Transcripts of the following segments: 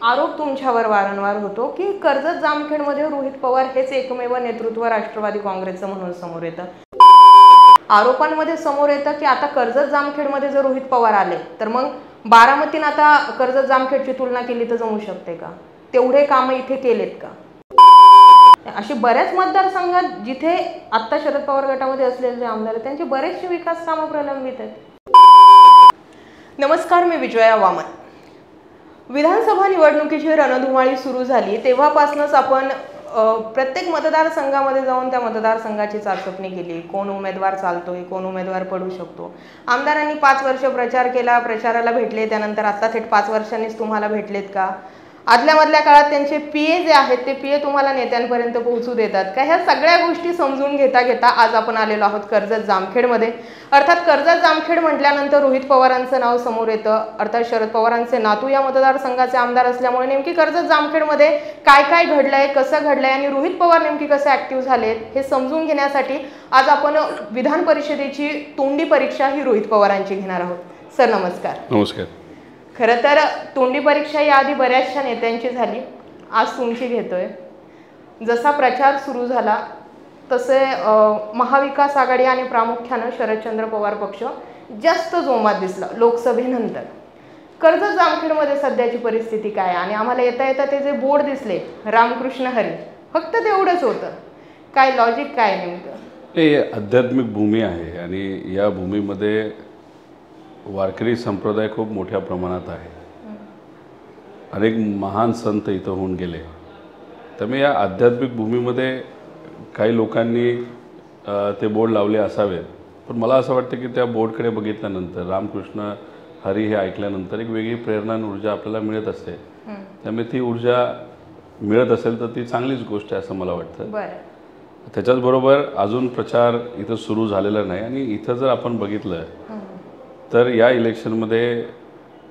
आरोप तुमच्यावर वारंवार होतो की कर्जत जामखेडमध्ये रोहित पवार हेच एकमेव नेतृत्व राष्ट्रवादी काँग्रेसचं म्हणून समोर येतं। आरोपांमध्ये समोर येतं की आता कर्जत जामखेडमध्ये जर रोहित पवार आले तर मग बारामतीने आता कर्जत जामखेडची तुलना केली तर जमू शकते का? तेवढे काम इथे केलेत का? अशी बऱ्याच मतदारसंघात जिथे आता शरद पवार गटामध्ये असलेले जे आमदार आहेत त्यांचे बरेचसे विकास कामं प्रलंबित आहेत। नमस्कार, मी विजया वामन। विधानसभा निवडणुकीची रणधुमाळी सुरू झाली तेव्हापासूनच आपण प्रत्येक मतदारसंघामध्ये जाऊन त्या मतदारसंघाची चाचपणी केली। कोण उमेदवार चालतोय, कोण उमेदवार पडू शकतो। आमदारांनी 5 वर्ष प्रचार केला, प्रचाराला भेटले, त्यानंतर आता थेट 5 वर्षांनीच तुम्हाला भेटलेत का? आदल्या मधल्या काळात त्यांचे पीए जे आहेत ते पीए तुम्हाला नेत्यांपर्यंत पोहोचू देतात का? ह्या सगळ्या गोष्टी समजून घेता आज आपण आलेलो आहोत कर्जत जामखेडमध्ये। अर्थात कर्जत जामखेड म्हटल्यानंतर रोहित पवारांचं नाव समोर येतं। अर्थात शरद पवारांचे नातू या मतदारसंघाचे आमदार असल्यामुळे नेमकी कर्जत जामखेडमध्ये काय काय घडलंय, कसं घडलंय आणि रोहित पवार नेमकी कसे ऍक्टिव्ह झालेत हे समजून घेण्यासाठी आज आपण विधान परिषदेची तोंडी परीक्षा ही रोहित पवारांची घेणार आहोत। सर नमस्कार। नमस्कार। खरं तर तोंडी परीक्षा याआधी बऱ्याचशा नेत्यांची झाली, आज तुमची घेतोय। जसा प्रचार सुरू झाला तसे महाविकास आघाडी आणि प्रामुख्याने शरदचंद्र पवार पक्ष जास्त जोमात दिसला लोकसभेनंतर। कर्जत जामखेडमध्ये सध्याची परिस्थिती काय आणि आम्हाला येता ते जे बोर्ड दिसले रामकृष्ण हरी फक्त तेवढंच होतं, काय लॉजिक काय नेमकं? हे आध्यात्मिक भूमी आहे आणि या भूमीमध्ये वारकरी संप्रदाय खूप मोठ्या प्रमाणात आहे। अनेक महान संत इथं होऊन गेले। त्यामुळे या आध्यात्मिक भूमीमध्ये काही लोकांनी ते बोर्ड लावले असावेत, पण मला असं वाटतं की त्या बोर्डकडे बघितल्यानंतर रामकृष्ण हरी हे ऐकल्यानंतर एक वेगळी प्रेरणा आणि ऊर्जा आपल्याला मिळत असते। त्यामुळे ती ऊर्जा मिळत असेल तर ती चांगलीच गोष्ट आहे असं मला वाटतं। त्याच्याचबरोबर अजून प्रचार इथं सुरू झालेला नाही आणि इथं जर आपण बघितलं तर या इलेक्शनमध्ये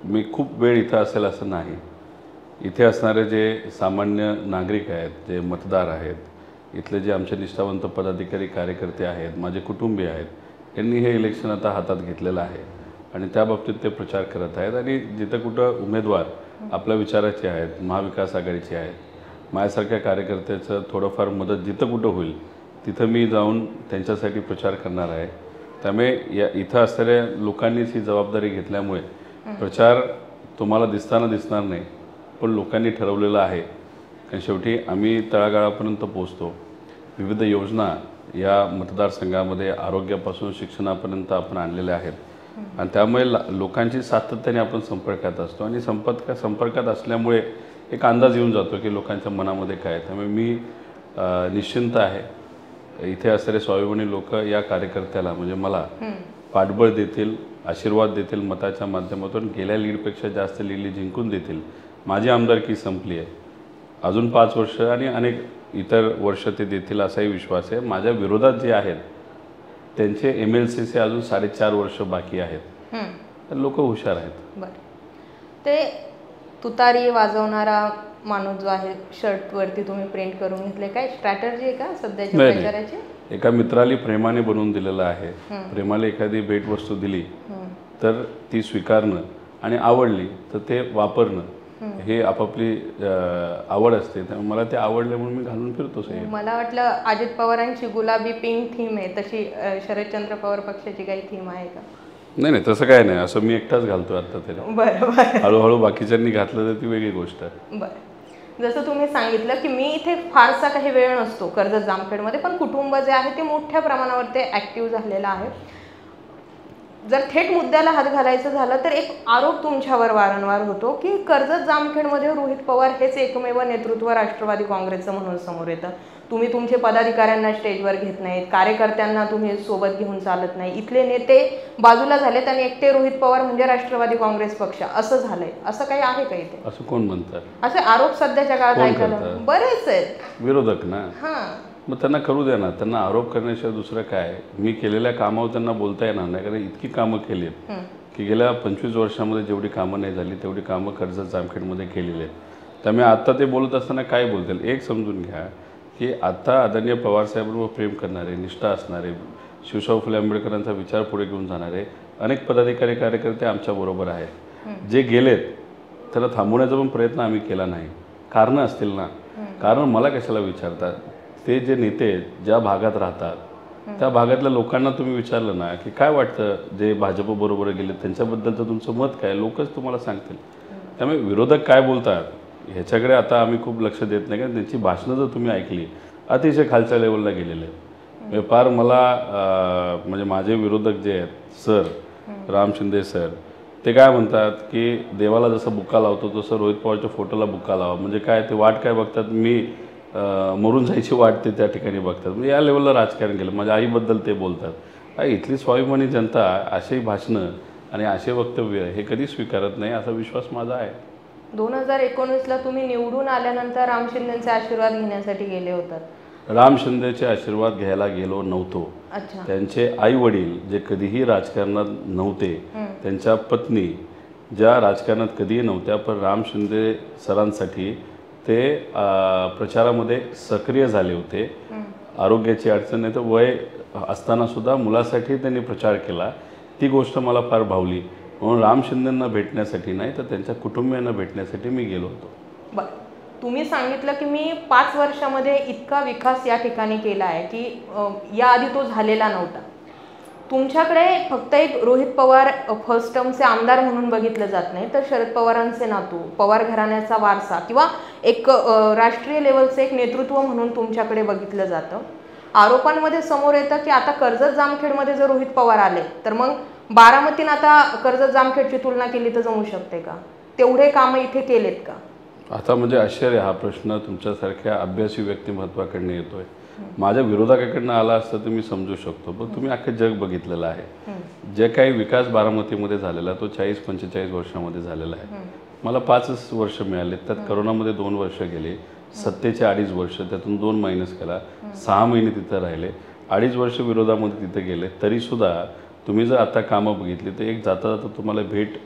मी खूप वेळ इथं असेल असं नाही। इथे असणारे जे सामान्य नागरिक आहेत, जे मतदार आहेत, इथले जे आमचे निष्ठावंत पदाधिकारी कार्यकर्ते आहेत, माझे कुटुंबीय आहेत, यांनी हे इलेक्शन आता हातात घेतलेलं आहे आणि त्या बाबतीत ते प्रचार करत आहेत। आणि जिथं कुठं उमेदवार आपल्या विचाराचे आहेत, महाविकास आघाडीचे आहेत, माझ्यासारख्या कार्यकर्त्याचं थोडंफार मदत जिथं कुठं होईल तिथं मी जाऊन त्यांच्यासाठी प्रचार करणार आहे। त्यामुळे या इथं असणाऱ्या लोकांनीच ही जबाबदारी घेतल्यामुळे प्रचार तुम्हाला दिसणार नाही, पण लोकांनी ठरवलेलं आहे। कारण शेवटी आम्ही तळागाळापर्यंत पोहोचतो। विविध योजना या मतदारसंघामध्ये आरोग्यापासून शिक्षणापर्यंत आपण आणलेल्या आहेत आणि त्यामुळे लोकांची सातत्याने आपण संपर्कात असतो आणि संपर्कात असल्यामुळे एक अंदाज येऊन जातो की लोकांच्या मनामध्ये काय आहे। त्यामुळे मी निश्चिंत आहे। इथे असणारे स्वाभिमानी लोक या कार्यकर्त्याला म्हणजे मला पाठबळ देतील, आशीर्वाद देतील, मताच्या माध्यमातून गेल्या लीडपेक्षा जास्त लीड जिंकून देतील। माझी आमदारकी संपली आहे, अजून 5 वर्ष आणि अनेक इतर वर्ष ते देतील असाही विश्वास आहे। माझ्या विरोधात जे आहेत त्यांचे MLCचे अजून 4.5 वर्ष बाकी आहेत, तर लोक हुशार आहेत। बरं, ते तुतारी वाजवणारा माणूस जो आहे शर्टवरती तुम्ही प्रिंट करून घेतले, काय स्ट्रॅटर्जी आहे का सध्याच्या प्रचाराची? एका मित्राला प्रेमाने बनवून दिलेलं आहे। प्रेमाला एखादी भेटवस्तू दिली तर ती स्वीकारणं आणि आवडली तर ते वापरणं हे आपापली आवड असते। त्यामुळे मला ते आवडले म्हणून मी घालून फिरतो। मला वाटलं अजित पवारांची गुलाबी पिंक थीम आहे, तशी शरदचंद्र पवार पक्षाची काही थीम आहे का? नाही, तसं काय नाही, असं मी एकटाच घालतो आता तरी। बरं, हळूहळू बाकीच्यांनी घातलं तर ती वेगळी गोष्ट आहे। बरं, जसं तुम्ही सांगितलं की मी इथे फारसा काही वेळ नसतो कर्जत जामखेडमध्ये, पण कुटुंब जे आहे ते मोठ्या प्रमाणावर ते ॲक्टिव्ह झालेलं आहे। जर थेट मुद्द्याला हात घालायचं झालं तर एक आरोप तुमच्यावर वारंवार होतो की कर्जत जामखेडमध्ये रोहित पवार हेच एकमेव नेतृत्व राष्ट्रवादी काँग्रेसचं म्हणून समोर येतं। तुम्ही तुमचे पदाधिकाऱ्यांना स्टेजवर घेत नाहीत, कार्यकर्त्यांना तुम्ही सोबत घेऊन चालत नाही, इथले नेते बाजूला झालेत आणि एकटे रोहित पवार म्हणजे राष्ट्रवादी काँग्रेस पक्ष असं झालंय। असं काही आहे का इथे? असं कोण म्हणतात? असे आरोप सध्याच्या काळात ऐकायला बरेच आहेत विरोधक ना। मग त्यांना करू द्या ना, त्यांना आरोप करण्याशिवाय दुसरं काय? मी केलेल्या कामावर त्यांना बोलता येणार नाही, कारण इतकी कामं केली आहेत की गेल्या 25 वर्षामध्ये जेवढी कामं नाही झाली तेवढी कामं कर्जत जामखेडमध्ये केलेली आहेत। त्यामुळे आता ते बोलत असताना काय बोलतील एक समजून घ्या की आता आदरणीय पवारसाहेबांवर प्रेम करणारे, निष्ठा असणारे, शिवशाहू फुले आंबेडकरांचा विचार पुढे घेऊन जाणारे अनेक पदाधिकारी कार्यकर्ते आमच्याबरोबर आहेत। जे गेलेत त्याला थांबवण्याचा पण प्रयत्न आम्ही केला नाही. कारणं असतील ना, कारण मला कशाला विचारतात? ते जे नेते ज्या भागात राहतात त्या भागातल्या लोकांना तुम्ही विचारलं ना की काय वाटतं, जे भाजपबरोबर गेले त्यांच्याबद्दलचं तुमचं मत काय, लोकच तुम्हाला सांगतील. त्यामुळे विरोधक काय बोलतात ह्याच्याकडे आता आम्ही खूप लक्ष देत नाही, कारण त्यांची भाषणं जर तुम्ही ऐकली अतिशय खालच्या लेवलला गेलेले आहेत. फार मला म्हणजे माझे विरोधक जे आहेत सर, राम शिंदे सर, ते काय म्हणतात की देवाला जसं बुक्का लावतो तसं रोहित पवारच्या फोटोला बुक्का लावा. म्हणजे काय ते वाट काय बघतात, मी मरून जायची वाट ते त्या ठिकाणी बघतात. म्हणजे या लेवलला राजकारण केलं. माझ्या आईबद्दल ते बोलतात. इथली स्वाभिमानी जनता अशी भाषणं आणि असे वक्तव्य हे कधी स्वीकारत नाही, असा विश्वास माझा आहे. 2019ला तुम्ही निवडून आल्यानंतर राम शिंदेचे आशीर्वाद घेण्यासाठी गेले होतात. राम शिंदेचे आशीर्वाद घ्यायला गेलो नव्हतो. अच्छा. त्यांचे आई वडील जे कधीही राजकारणात नव्हते, त्यांच्या पत्नी ज्या राजकारणात कधीही नव्हत्या, पण राम शिंदे सरांसाठी ते प्रचारामध्ये सक्रिय झाले होते. आरोग्याची अडचण नाही तर वय असतानासुद्धा मुलासाठी त्यांनी प्रचार केला. ती गोष्ट मला फार भावली. म्हणून राम शिंदेंना भेटण्यासाठी नाही तर त्यांच्या कुटुंबियांना भेटण्यासाठी मी गेलो होतो. बरं, तुम्ही सांगितलं की मी 5 वर्षामध्ये इतका विकास या ठिकाणी केला आहे की याआधी तो झालेला नव्हता. तुमच्याकडे फक्त एक रोहित पवार फर्स्ट टर्मचे आमदार म्हणून बघितलं जात नाही, तर शरद पवारांचे नातू, पवार घराण्याचा वारसा किंवा एक राष्ट्रीय लेवलचं एक नेतृत्व म्हणून तुमच्याकडे बघितलं जातं. आरोपांमध्ये समोर येतं की आता कर्जत जामखेडमध्ये जर रोहित पवार आले तर मग बारामतीनं आता कर्जत जामखेडची तुलना केली तर जमू शकते का? तेवढे कामं इथे केलेत का? आता म्हणजे आश्चर्य, हा प्रश्न तुमच्यासारख्या अभ्यासी व्यक्तिमत्वाकडनं येतोय. माझ्या विरोधकाकडनं आला असतं तर मी समजू शकतो, पण तुम्ही अख्खं जग बघितलेलं आहे. जे काही विकास बारामतीमध्ये झालेला तो 40-45 वर्षामध्ये झालेला आहे. मला 5 वर्ष मिळाले, त्यात करोनामध्ये 2 वर्ष गेले, सत्तेचे 2.5 वर्ष, त्यातून 2 मायनस केला, 6 महिने तिथं राहिले, 2.5 वर्ष विरोधामध्ये तिथे गेले. तरीसुद्धा तुम्ही जर आता कामं बघितली तर एक जाता जाता तुम्हाला भेट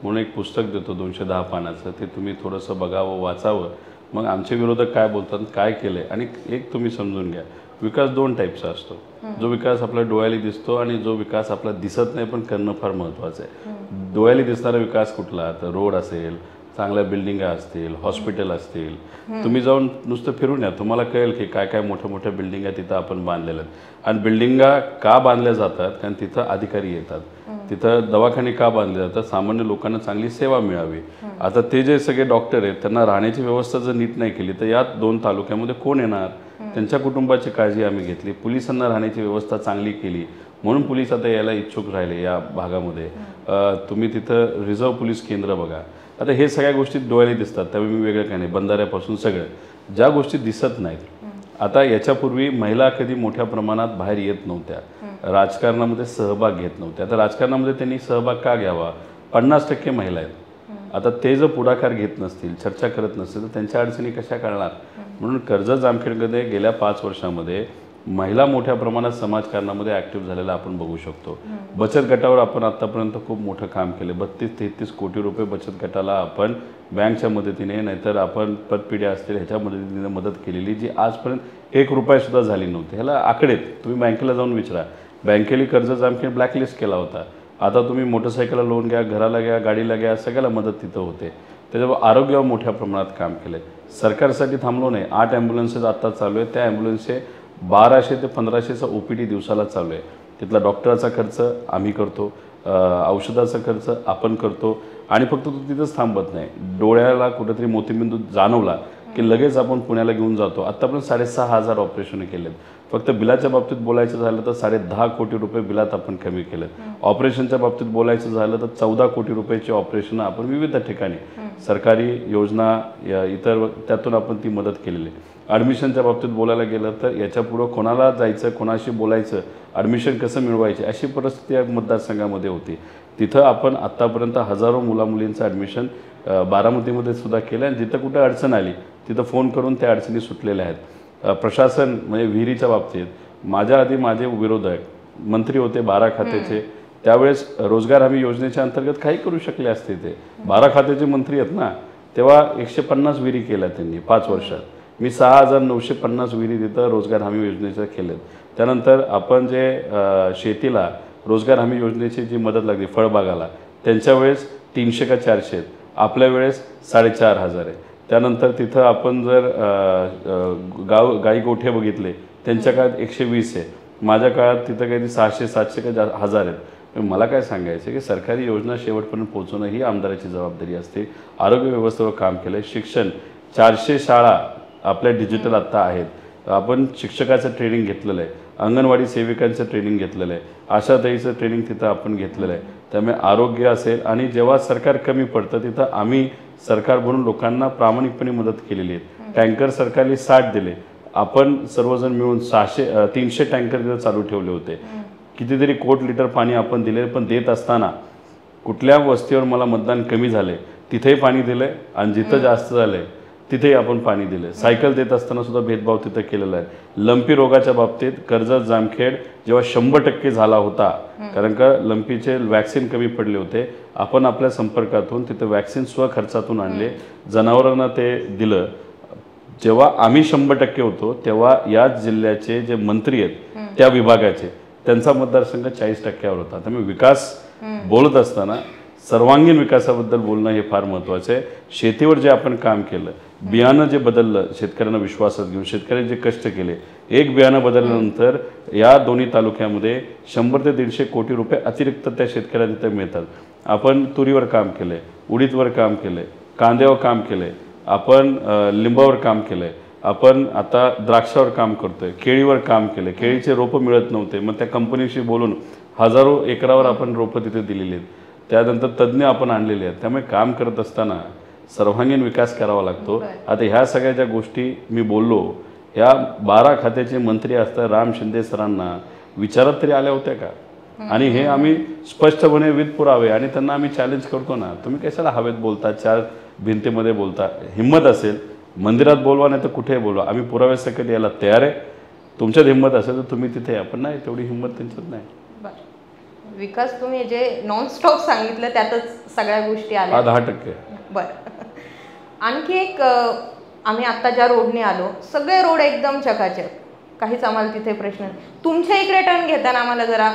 म्हणून एक पुस्तक देतो 210 पानाचं, ते तुम्ही थोडंसं बघावं, वाचावं. मग आमचे विरोधक काय बोलतात, काय केलं आहे. आणि एक तुम्ही समजून घ्या, विकास 2 टाईपचा असतो. जो विकास आपल्या डोळ्याला दिसतो आणि जो विकास आपला दिसत नाही पण करणं फार महत्त्वाचं आहे. डोळ्याला दिसणारा विकास कुठला, तर रोड असेल, चांगल्या बिल्डिंगा असतील, हॉस्पिटल असतील. तुम्ही जाऊन नुसतं फिरून या, तुम्हाला कळेल की काय काय मोठ्या मोठ्या बिल्डिंगा तिथं आपण बांधलेल्या आहेत. आणि बिल्डिंगा का बांधल्या जातात, कारण तिथं अधिकारी येतात. तिथं दवाखाने का बांधले जातात, सामान्य लोकांना चांगली सेवा मिळावी. आता ते जे सगळे डॉक्टर आहेत त्यांना राहण्याची व्यवस्था जर नीट नाही केली तर यात 2 तालुक्यामध्ये कोण येणार? त्यांच्या कुटुंबाची काळजी आम्ही घेतली. पोलिसांना राहण्याची व्यवस्था चांगली केली, म्हणून पोलीस आता यायला इच्छुक राहिले या भागामध्ये. तुम्ही तिथं रिझर्व्ह पोलीस केंद्र बघा. आता हे सगळ्या गोष्टी डोळ्याला दिसतात, त्यामुळे मी वेगळं काही नाही. बंधाऱ्यापासून सगळं ज्या गोष्टी दिसत नाहीत. आता याच्यापूर्वी महिला कधी मोठ्या प्रमाणात बाहेर येत नव्हत्या, राजकारणामध्ये सहभाग घेत नव्हत्या. आता राजकारणामध्ये त्यांनी सहभाग का घ्यावा? 50% महिला आहेत. आता ते जर पुढाकार घेत नसतील, चर्चा करत नसतील तर त्यांच्या अडचणी कशा कळणार? म्हणून कर्जत जामखेडमध्ये गेल्या 5 वर्षामध्ये महिला मोठ्या प्रमाणात समाजकारणामध्ये ॲक्टिव्ह झालेला आपण बघू शकतो. बचत गटावर आपण आत्तापर्यंत खूप मोठं काम केले. 32-33 कोटी रुपये बचत गटाला आपण बँकच्या मदतीने, नाहीतर आपण पतपिढ्या असतील ह्याच्या मदतीने मदत केलेली, जी आजपर्यंत 1 रुपयासुद्धा झाली नव्हती. ह्याला आकडेत, तुम्ही बँकेला जाऊन विचारा. बँकेने कर्जत जामखेड ब्लॅकलिस्ट केला होता. आता तुम्ही मोटरसायकलला लोन घ्या, घराला घ्या, गाडीला घ्या, सगळ्याला मदत तिथं होते. त्याच्यावर आरोग्यावर मोठ्या प्रमाणात काम केलं आहे. सरकारसाठी थांबलो नाही. 8 ॲम्ब्युलन्सेस आत्ता चालू आहे. त्या ॲम्ब्युलन्सचे 1200 ते 1500चा OPD दिवसाला चालू आहे. तिथला डॉक्टरचा खर्च आम्ही करतो, औषधाचा खर्च आपण करतो. आणि फक्त तो तिथंच थांबत नाही. डोळ्याला कुठेतरी मोतीबिंदू जाणवला की लगेच आपण पुण्याला घेऊन जातो. आत्तापर्यंत 6,500 ऑपरेशनं केलेत. फक्त बिलाच्या बाबतीत बोलायचं झालं तर 10.5 कोटी रुपये बिलात आपण कमी केलेत. ऑपरेशनच्या बाबतीत बोलायचं झालं तर 14 कोटी रुपयाची ऑपरेशनं आपण विविध ठिकाणी सरकारी योजना इतर त्यातून आपण ती मदत केलेली आहे. ॲडमिशनच्या बाबतीत बोलायला गेलं तर याच्यापुढं कोणाला जायचं, कोणाशी बोलायचं, ॲडमिशन कसं मिळवायचे अशी परिस्थिती या मतदारसंघामध्ये होती. तिथं आपण आत्तापर्यंत हजारो मुलामुलींचं ॲडमिशन बारामतीमध्ये सुद्धा केलं. आणि जिथं कुठं अडचण आली तिथं फोन करून त्या अडचणी सुटलेल्या आहेत. प्रशासन म्हणजे विहिरीच्या बाबतीत माझ्या आधी माझे विरोधक मंत्री होते 12 खात्याचे, त्यावेळेस रोजगार हमी योजनेच्या अंतर्गत काही करू शकले असते. ते 12 खात्याचे मंत्री आहेत ना, तेव्हा 150 विहिरी केल्या त्यांनी 5 वर्षात. मी 6,950 विहिरी तिथं रोजगार हमी योजनेच्या केल्यात. त्यानंतर आपण जे शेतीला रोजगार हमी योजनेची जी मदत लागली फळबागाला, त्यांच्या वेळेस 300 का 400. आपल्या वेळेस 4,500 आहे. त्यानंतर तिथं आपण जर गाई गोठे बघितले त्यांच्या काळात 120 आहे. माझ्या काळात तिथं काही 600 700 का 1000 आहेत. मला काय सांगायचं की सरकारी योजना शेवटपर्यंत पोहोचवणं ही आमदाराची जबाबदारी असते. आरोग्य व्यवस्थेवर काम केलं आहे. शिक्षण 400 शाळा आपल्या डिजिटल आत्ता आहेत. आपण शिक्षकाचं ट्रेनिंग घेतलेलं आहे. अंगणवाडी सेविकांचं ट्रेनिंग घेतलेलं आहे. आशाताईचं ट्रेनिंग तिथं आपण घेतलेलं आहे. त्यामुळे आरोग्य असेल आणि जेव्हा सरकार कमी पडतं तिथं आम्ही सरकार बनून लोकांना प्रामाणिकपणे मदत केलेली आहे. टँकर सरकारने 60 दिले. आपण सर्वजण मिळून 300 टँकर तिथं चालू ठेवले होते. कितीतरी कोटी लिटर पाणी आपण दिले. पण देत असताना कुठल्या वस्तीवर मला मतदान कमी झाले तिथेही पाणी दिलं आहे आणि जिथं जास्त झालं आहे तिथेही आपण पाणी दिलं. सायकल देत असताना सुद्धा भेदभाव तिथं केलेला आहे. लंपी रोगाच्या बाबतीत कर्जत जामखेड जेव्हा 100% झाला होता, कारण का लंपीचे वॅक्सिन कमी पडले होते, आपण आपल्या संपर्कातून तिथं वॅक्सिन स्वखर्चातून आणले, जनावरांना ते दिलं. जेव्हा आम्ही 100% होतो तेव्हा याच जिल्ह्याचे जे मंत्री आहेत त्या विभागाचे त्यांचा मतदारसंघ 40%वर होता. त्यामुळे विकास बोलत असताना सर्वांगीण विकासाबद्दल बोलणं हे फार महत्त्वाचं आहे. शेतीवर जे आपण काम केलं, बियाणं जे बदललं, शेतकऱ्यांना विश्वासात घेऊन शेतकऱ्यांनी जे कष्ट केले, एक बियाणं बदलल्यानंतर या दोन्ही तालुक्यामध्ये 100 ते 150 कोटी रुपये अतिरिक्त त्या शेतकऱ्यांना तिथे मिळतात. आपण तुरीवर काम केलं आहे, उडीदवर काम केलं आहे, कांद्यावर काम केलं आहे, आपण लिंबावर काम केलं आहे, आपण आता द्राक्षावर काम करतोय, केळीवर काम केलं. केळीचे रोपं मिळत नव्हते, मग त्या कंपनीशी बोलून हजारो एकरावर आपण रोपं तिथे दिलेली आहेत. त्यानंतर तज्ज्ञ आपण आणलेले आहेत. त्यामुळे काम करत असताना सर्वांगीण विकास करावा लागतो. आता ह्या सगळ्या ज्या गोष्टी मी बोललो, ह्या 12 खात्याचे मंत्री असतात राम शिंदे सरांना विचारत तरी आल्या होत्या का? आणि हे आम्ही स्पष्टपणे विध पुरावे आणि त्यांना आम्ही चॅलेंज करतो ना, तुम्ही कशाला हवेत बोलता, 4 भिंतीमध्ये बोलता? हिंमत असेल मंदिरात बोलवा, नाही तर कुठेही बोलवा, आम्ही पुराव्यासकट यायला तयार आहे. तुमच्यात हिंमत असेल तर तुम्ही तिथे या. पण नाही, तेवढी हिंमत त्यांच्यात नाही. विकास तुम्ही जे नॉनस्टॉप सांगितलं त्यातच सगळ्या गोष्टी आल्या. 10%. बरं, आणखी एक आम्ही आत्ता ज्या रोडने आलो सगळे रोड एकदम चकाचक, काहीच आम्हाला तिथे प्रश्न. तुमच्या इकडे टर्न घेताना आम्हाला जरा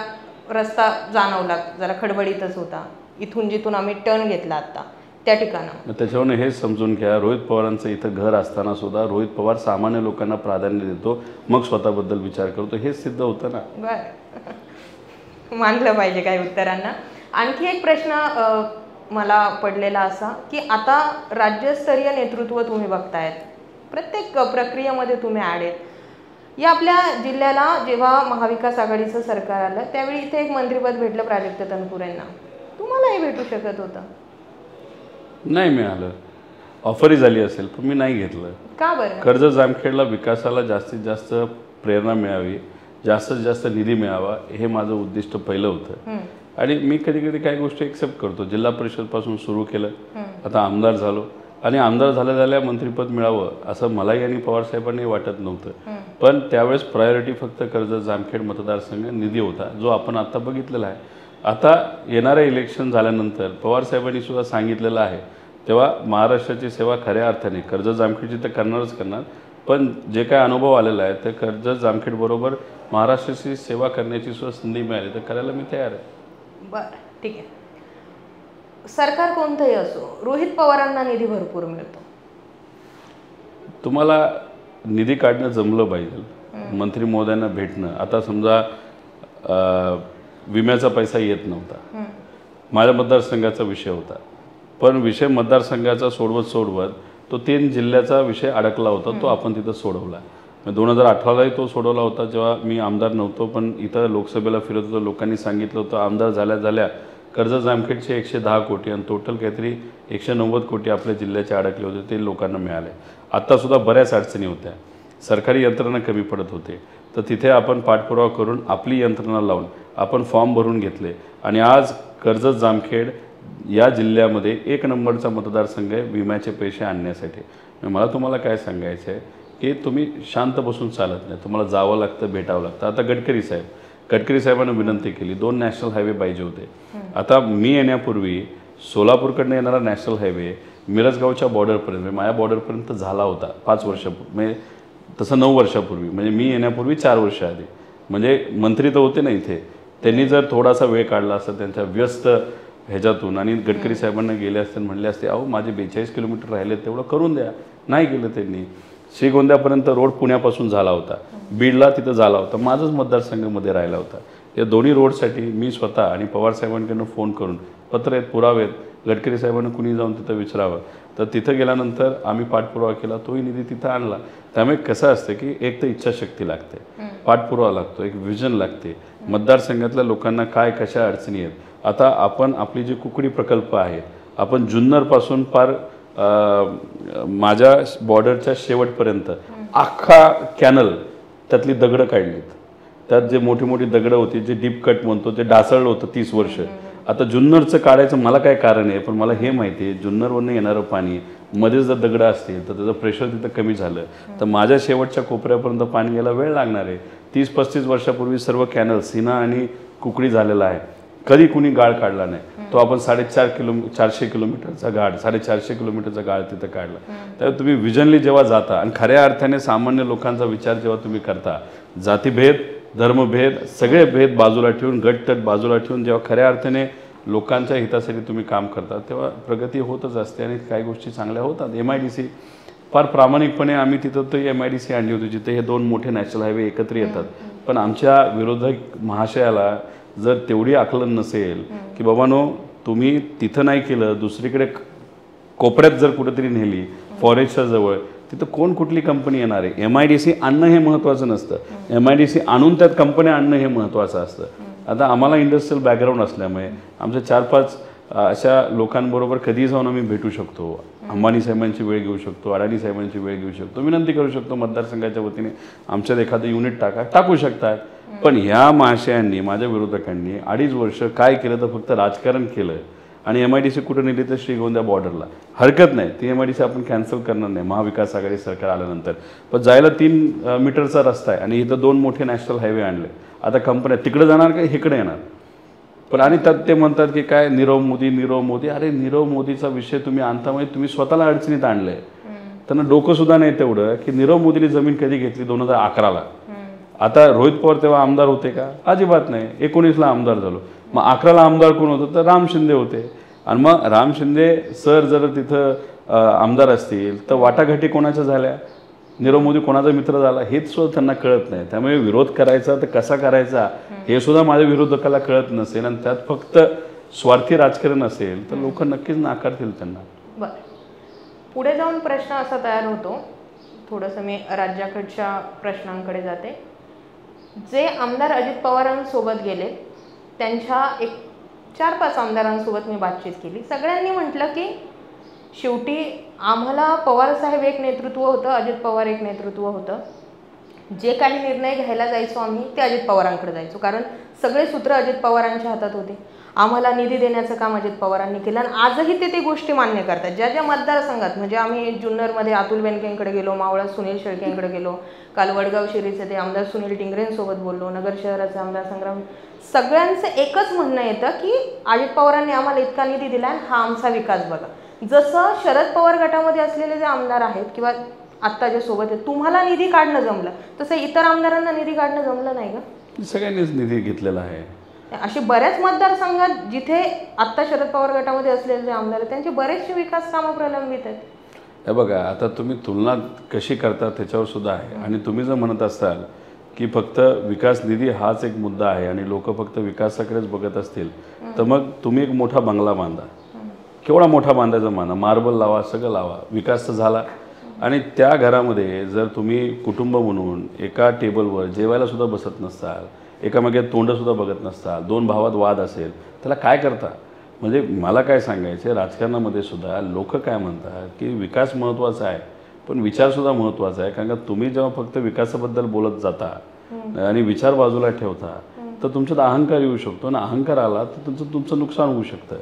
रस्ता जाणवला, जरा खडबडीतच होता. इथून जिथून आम्ही टर्न घेतला आत्ता त्या ठिकाणं. त्याच्यावरून हेच समजून घ्या, रोहित पवारांचं इथं घर असताना सुद्धा रोहित पवार सामान्य लोकांना प्राधान्य देतो, मग स्वतःबद्दल विचार करतो, हेच सिद्ध होतं ना. बरं, मानलं पाहिजे काही उत्तरांना. आणखी एक प्रश्न मला पडलेला असा की आता राज्यस्तरीय नेतृत्व तुम्ही बघतायत, प्रत्येक प्रक्रियेमध्ये तुम्ही ॲड आहेत. या आपल्या जिल्ह्याला जेव्हा महाविकास आघाडीचं सरकार आलं त्यावेळी इथे एक मंत्रिपद भेटलं प्राजक्त तनपुरेंना. तुम्हालाही भेटू शकत होतं. नाही मिळालं. ऑफरही झाली असेल पण मी नाही घेतलं. का बरं? कर्जत जामखेडला विकासाला जास्तीत जास्त प्रेरणा मिळावी, जास्तीत जास्त निधी मिळावा, हे माझं उद्दिष्ट पहिलं होतं. आणि मी कधी कधी काही गोष्टी एक्सेप्ट करतो. जिल्हा परिषदपासून सुरू केलं, आता आमदार झालो आणि आमदार झाल्या मंत्रिपद मिळावं असं मलाही आणि पवारसाहेबांनी वाटत नव्हतं. पण त्यावेळेस प्रायोरिटी फक्त कर्जत जामखेड मतदारसंघ निधी होता, जो आपण आता बघितलेला आहे. आता येणाऱ्या इलेक्शन झाल्यानंतर पवारसाहेबांनी सुद्धा सांगितलेलं आहे, तेव्हा महाराष्ट्राची सेवा खऱ्या अर्थाने कर्जत जामखेडची तर करणारच करणार, पण जे काय अनुभव आलेला आहे ते कर्जत जामखेडबरोबर महाराष्ट्राची सेवा करण्याची सुद्धा संधी मिळाली तर करायला मी तयार आहे. बरं, ठीक आहे. सरकार कोणतंही असो, रोहित पवारांना निधी भरपूर मिळतो. तुम्हाला निधी काढणं जमलं पाहिजे, मंत्री महोदयांना भेटणं. आता समजा विम्याचा पैसा येत नव्हता, माझ्या मतदारसंघाचा विषय होता, पण विषय मतदारसंघाचा सोडवत तो 3 जिल्ह्याचा विषय अडकला होता, तो आपण तिथं सोडवला. 2018लाही तो सोडवला होता जेव्हा मी आमदार नव्हतो, पण इथं लोकसभेला फिरत होतो. लोकांनी सांगितलं होतं आमदार झाल्या कर्जत जामखेडचे 110 कोटी आणि टोटल काहीतरी 190 कोटी आपल्या जिल्ह्याचे अडकले होते, ते लोकांना मिळाले. आत्तासुद्धा बऱ्याच अडचणी होत्या, सरकारी यंत्रणा कमी पडत होते, तर तिथे आपण पाठपुरावा करून आपली यंत्रणा लावून आपण फॉर्म भरून घेतले आणि आज कर्जत जामखेड या जिल्ह्यामध्ये 1 नंबरचा मतदारसंघ आहे विम्याचे पैसे आणण्यासाठी. मला तुम्हाला काय सांगायचं आहे की तुम्ही शांत बसून चालत नाही, तुम्हाला जावं लागतं, भेटावं लागतं. आता गडकरी साहेबांना विनंती केली, 2 नॅशनल हायवे पाहिजे होते. आता मी येण्यापूर्वी सोलापूरकडनं येणारा नॅशनल हायवे मिरजगावच्या बॉर्डरपर्यंत, म्हणजे माझ्या बॉर्डरपर्यंत झाला होता 5 वर्षापूर्वी, म्हणजे तसं 9 वर्षापूर्वी, म्हणजे मी येण्यापूर्वी 4 वर्ष आधी. म्हणजे मंत्री तर होते ना इथे, त्यांनी जर थोडासा वेळ काढला असता त्यांच्या व्यस्त ह्याच्यातून आणि गडकरी साहेबांना गेले असते म्हणले असते अहो माझे 42 किलोमीटर राहिले तेवढं करून द्या. नाही केलं त्यांनी. श्रीगोंद्यापर्यंत रोड पुण्यापासून झाला होता, बीडला तिथं झाला होता, माझंच मतदारसंघामध्ये राहिला होता. या दोन्ही रोडसाठी मी स्वतः आणि पवार साहेबांकडून फोन करून पत्र आहेत, पुरावे आहेत, गडकरी साहेबांना कुणी जाऊन तिथं विचारावं. तर तिथं गेल्यानंतर आम्ही पाठपुरावा केला, तोही निधी तिथं आणला. त्यामुळे कसं असतं की एक तर इच्छाशक्ती लागते, पाठपुरावा लागतो, एक विजन लागते, मतदारसंघातल्या लोकांना काय कशा अडचणी आहेत. आता आपण आपली जी कुकडी प्रकल्प आहेत, आपण जुन्नरपासून पार माझ्या बॉर्डरच्या शेवटपर्यंत अख्खा कॅनल त्यातली दगडं काढलीत. त्यात जे मोठी मोठी दगडं होती, जे डीप कट म्हणतो, ते ढासळलं होतं 30 वर्ष. आता जुन्नरचं काढायचं मला काय कारण आहे, पण मला हे माहिती आहे जुन्नरवरनं येणारं पाणी मध्ये जर दगडं असतील तर त्याचं प्रेशर तिथं कमी झालं तर माझ्या शेवटच्या कोपऱ्यापर्यंत पाणी यायला वेळ लागणार आहे. 30-35 वर्षापूर्वी सर्व कॅनल सीना आणि कुकडी झालेला आहे, कधी कुणी गाळ काढला नाही. तो आपण 450 किलोमीटरचा गाळ, 450 किलोमीटरचा गाळ तिथं काढला. त्यामुळे तुम्ही विजनली जेव्हा जाता आणि खऱ्या अर्थाने सामान्य लोकांचा विचार जेव्हा तुम्ही करता, जातीभेद, धर्मभेद, सगळे भेद बाजूला ठेवून, गटतट बाजूला ठेवून जेव्हा खऱ्या अर्थाने लोकांच्या हितासाठी तुम्ही काम करता तेव्हा प्रगती होतच असते आणि काही गोष्टी चांगल्या होतात. MIDC फार प्रामाणिकपणे आम्ही तिथं तो MIDC आणली होती जिथे हे 2 मोठे नॅशनल हायवे एकत्र येतात. पण आमच्या विरोधक महाशयाला जर तेवढी आकलन नसेल की बाबांनो तुम्ही तिथं नाही केलं, दुसरीकडे कोपऱ्यात जर कुठेतरी नेली फॉरेस्टच्या जवळ, तिथं कोण कुठली कंपनी येणार आहे. MIDC आणणं हे महत्त्वाचं नसतं, MIDC आणून त्यात कंपन्या आणणं हे महत्त्वाचं असतं. आता आम्हाला इंडस्ट्रियल बॅकग्राऊंड असल्यामुळे आमच्या 4-5 अशा लोकांबरोबर कधीही जाऊन आम्ही भेटू शकतो. अंबानी साहेबांची वेळ घेऊ शकतो, अडाणी साहेबांची वेळ घेऊ शकतो, विनंती करू शकतो मतदारसंघाच्या वतीने आमच्यात एखादं युनिट टाकू शकतात. पण ह्या महाशयांनी, माझ्या विरोधकांनी 2.5 वर्ष काय केलं तर फक्त राजकारण केलं आणि MIDC कुठं नेली तर श्रीगोंद्या बॉर्डरला. हरकत नाही, ती MIDC आपण कॅन्सल करणार नाही महाविकास आघाडी सरकार आल्यानंतर. पण जायला 3 मीटरचा रस्ता आहे आणि इथं 2 मोठे नॅशनल हायवे आणले. आता कंपन्या तिकडे जाणार का इकडे येणार. पण आणि त्यात ते म्हणतात की काय नीरव मोदी. अरे नीरव मोदीचा विषय तुम्ही आणता म्हणजे तुम्ही स्वतःला अडचणीत आणलंय. त्यांना डोकं सुद्धा नाही तेवढं की नीरव मोदीने जमीन कधी घेतली 2011ला. आता रोहित पवार तेव्हा आमदार होते का? अजिबात नाही. 19ला आमदार झालो. मग 11ला आमदार कोण होतं तर राम शिंदे होते. आणि मग राम शिंदे सर जर तिथं आमदार असतील तर वाटाघाटी कोणाच्या झाल्या, नीरव मोदी कोणाचा मित्र झाला हेच सुद्धा त्यांना कळत नाही. त्यामुळे विरोध करायचा तर कसा करायचा हे सुद्धा माझ्या विरोधकाला कळत नसेल आणि त्यात फक्त स्वार्थी राजकारण असेल तर लोक नक्कीच नाकारतील त्यांना. बरं, पुढे जाऊन प्रश्न असा तयार होतो, थोडंसं मी राज्याकडच्या प्रश्नांकडे जाते. जे आमदार अजित पवारांसोबत गेले त्यांच्या 4-5 आमदारांसोबत मी बातचीत केली. सगळ्यांनी म्हटलं की शेवटी आम्हाला पवारसाहेब एक नेतृत्व होतं, अजित पवार एक नेतृत्व होतं. जे काही निर्णय घ्यायला जायचो आम्ही ते अजित पवारांकडे जायचो, कारण सगळे सूत्र अजित पवारांच्या हातात होते. आम्हाला निधी देण्याचं काम अजित पवारांनी केलं आणि आजही ते गोष्टी मान्य करतात. ज्या ज्या मतदारसंघात, म्हणजे आम्ही जुन्नरमध्ये अतुल बेनकेंकडे गेलो, मावळात सुनील शेळकेंकडे गेलो, काल वडगाव शिरीचे ते आमदार सुनील टिंगरेंसोबत बोललो, नगर शहराचे आमदार संग्राम, सगळ्यांचं एकच म्हणणं येतं की अजित पवारांनी आम्हाला इतका निधी दिला आणि हा आमचा विकास बघा. जसं शरद पवार गटामध्ये असलेले जे आमदार आहेत किंवा आत्ता जे सोबत आहेत, तुम्हाला निधी काढणं जमलं, तसं इतर आमदारांना निधी काढणं जमलं नाही का? सगळ्यांनीच निधी घेतलेला आहे. असे बऱ्याच मतदारसंघात जिथे आत्ता शरद पवार गटामध्ये असलेले जे आमदार आहेत त्यांचे बरेचसे विकास कामं प्रलंबित आहेत. हे बघा, आता तुम्ही तुलना कशी करता त्याच्यावर सुद्धा आहे. आणि तुम्ही जर म्हणत असाल की फक्त विकास निधी हाच एक मुद्दा आहे आणि लोक फक्त विकासाकडेच बघत असतील तर मग तुम्ही एक मोठा बंगला बांधा, केवढा मोठा बांधायचा माना, मार्बल लावा, सगळं लावा, विकास तर झाला. आणि त्या घरामध्ये जर तुम्ही कुटुंब म्हणून एका टेबलवर जेवायला सुद्धा बसत नसताल, एकामागे तोंडसुद्धा बघत नसताल, 2 भावात वाद असेल, त्याला काय करता? म्हणजे मला काय सांगायचं, राजकारणामध्ये सुद्धा लोक काय म्हणतात की विकास महत्त्वाचा आहे पण विचारसुद्धा महत्त्वाचा आहे. कारण का तुम्ही जेव्हा फक्त विकासाबद्दल बोलत जाता आणि विचार बाजूला ठेवता तर तुमच्यात अहंकार येऊ शकतो आणि अहंकार आला तर तुमचं नुकसान होऊ शकतं.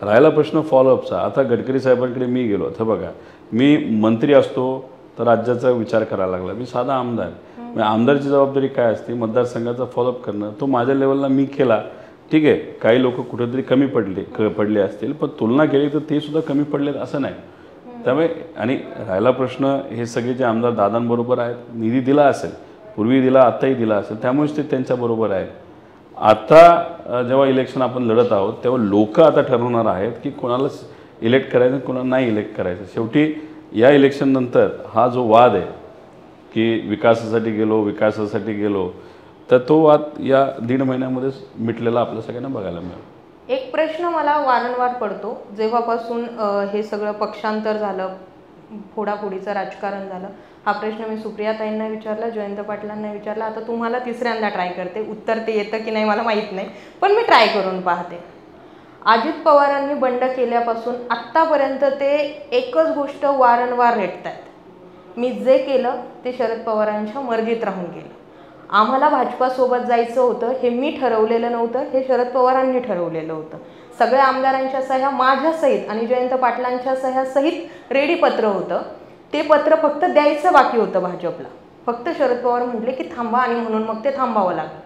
राहिला प्रश्न फॉलोअपचा, आता गडकरी साहेबांकडे मी गेलो, तर बघा मी मंत्री असतो तर राज्याचा विचार करायला लागला, मी साधा आमदार. आमदारची जबाबदारी काय असते? मतदारसंघाचा फॉलोअप करणं. तो माझ्या लेवलला मी केला, ठीक आहे. काही लोक कुठेतरी कमी पडले असतील, पण तुलना केली तर ते सुद्धा कमी पडलेत असं नाही. त्यामुळे आणि राहिला प्रश्न, हे सगळे जे आमदार दादांबरोबर आहेत, निधी दिला असेल, पूर्वी दिला, आत्ताही दिला असेल, त्यामुळेच ते त्यांच्याबरोबर आहेत. आता जेव्हा इलेक्शन आपण लढत आहोत तेव्हा लोक आता ठरवणार आहेत की कोणाला इलेक्ट करायचं कोणाला नाही इलेक्ट करायचं. शेवटी या इलेक्शननंतर हा जो वाद आहे की विकासासाठी गेलो तर तो वाद या 1.5 महिन्यामध्येच मिटलेला आपल्या सगळ्यांना बघायला मिळाला. एक प्रश्न मला वारंवार पडतो जेव्हापासून हे सगळं पक्षांतर झालं, फोडाफोडीचं राजकारण झालं. हा प्रश्न मी सुप्रियाताईंना विचारला, जयंत पाटलांना विचारला, आता तुम्हाला तिसऱ्यांदा ट्राय करते. उत्तर ते येतं की नाही मला माहीत नाही, पण मी ट्राय करून पाहते. अजित पवारांनी बंड केल्यापासून आत्तापर्यंत ते एकच गोष्ट वारंवार रेटतात, मी जे केलं ते शरद पवारांच्या मर्जीत राहून केलं. आम्हाला भाजपासोबत जायचं होतं, हे मी ठरवलेलं नव्हतं, हे शरद पवारांनी ठरवलेलं होतं. सगळ्या आमदारांच्या सह्या माझ्यासहित आणि जयंत पाटलांच्या सह्यासहित रेडी पत्र होतं. ते पत्र फक्त द्यायचं बाकी होतं भाजपला. फक्त शरद पवार म्हटले की थांबा आणि म्हणून मग ते थांबावं लागलं.